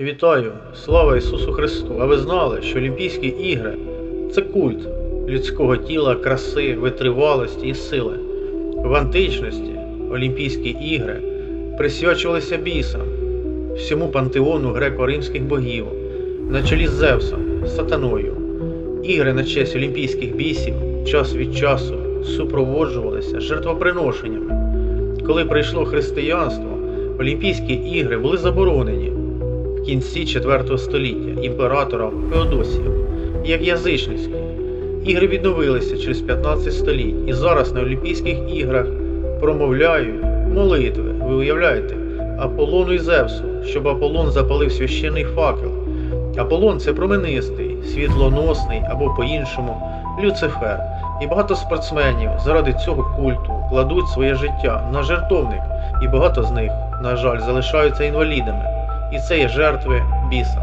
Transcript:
Вітаю! Слава Ісусу Христу! А ви знали, що Олімпійські ігри – це культ людського тіла, краси, витривалості і сили. В античності Олімпійські ігри присвячувалися бісам, всьому пантеону греко-римських богів, на чолі з Зевсом, Сатаною. Ігри на честь олімпійських бісів час від часу супроводжувалися жертвоприношеннями. Коли прийшло християнство, Олімпійські ігри були заборонені в кінці IV століття імператором Феодосієм, як язичницькі. Ігри відновилися через 15 століть і зараз на Олімпійських іграх промовляють молитви, ви уявляєте, Аполлону і Зевсу, щоб Аполлон запалив священний факел. Аполлон – це променистий, світлоносний або по-іншому Люцифер. І багато спортсменів заради цього культу кладуть своє життя на жертовник, і багато з них, на жаль, залишаються інвалідами. І це є жертви біса.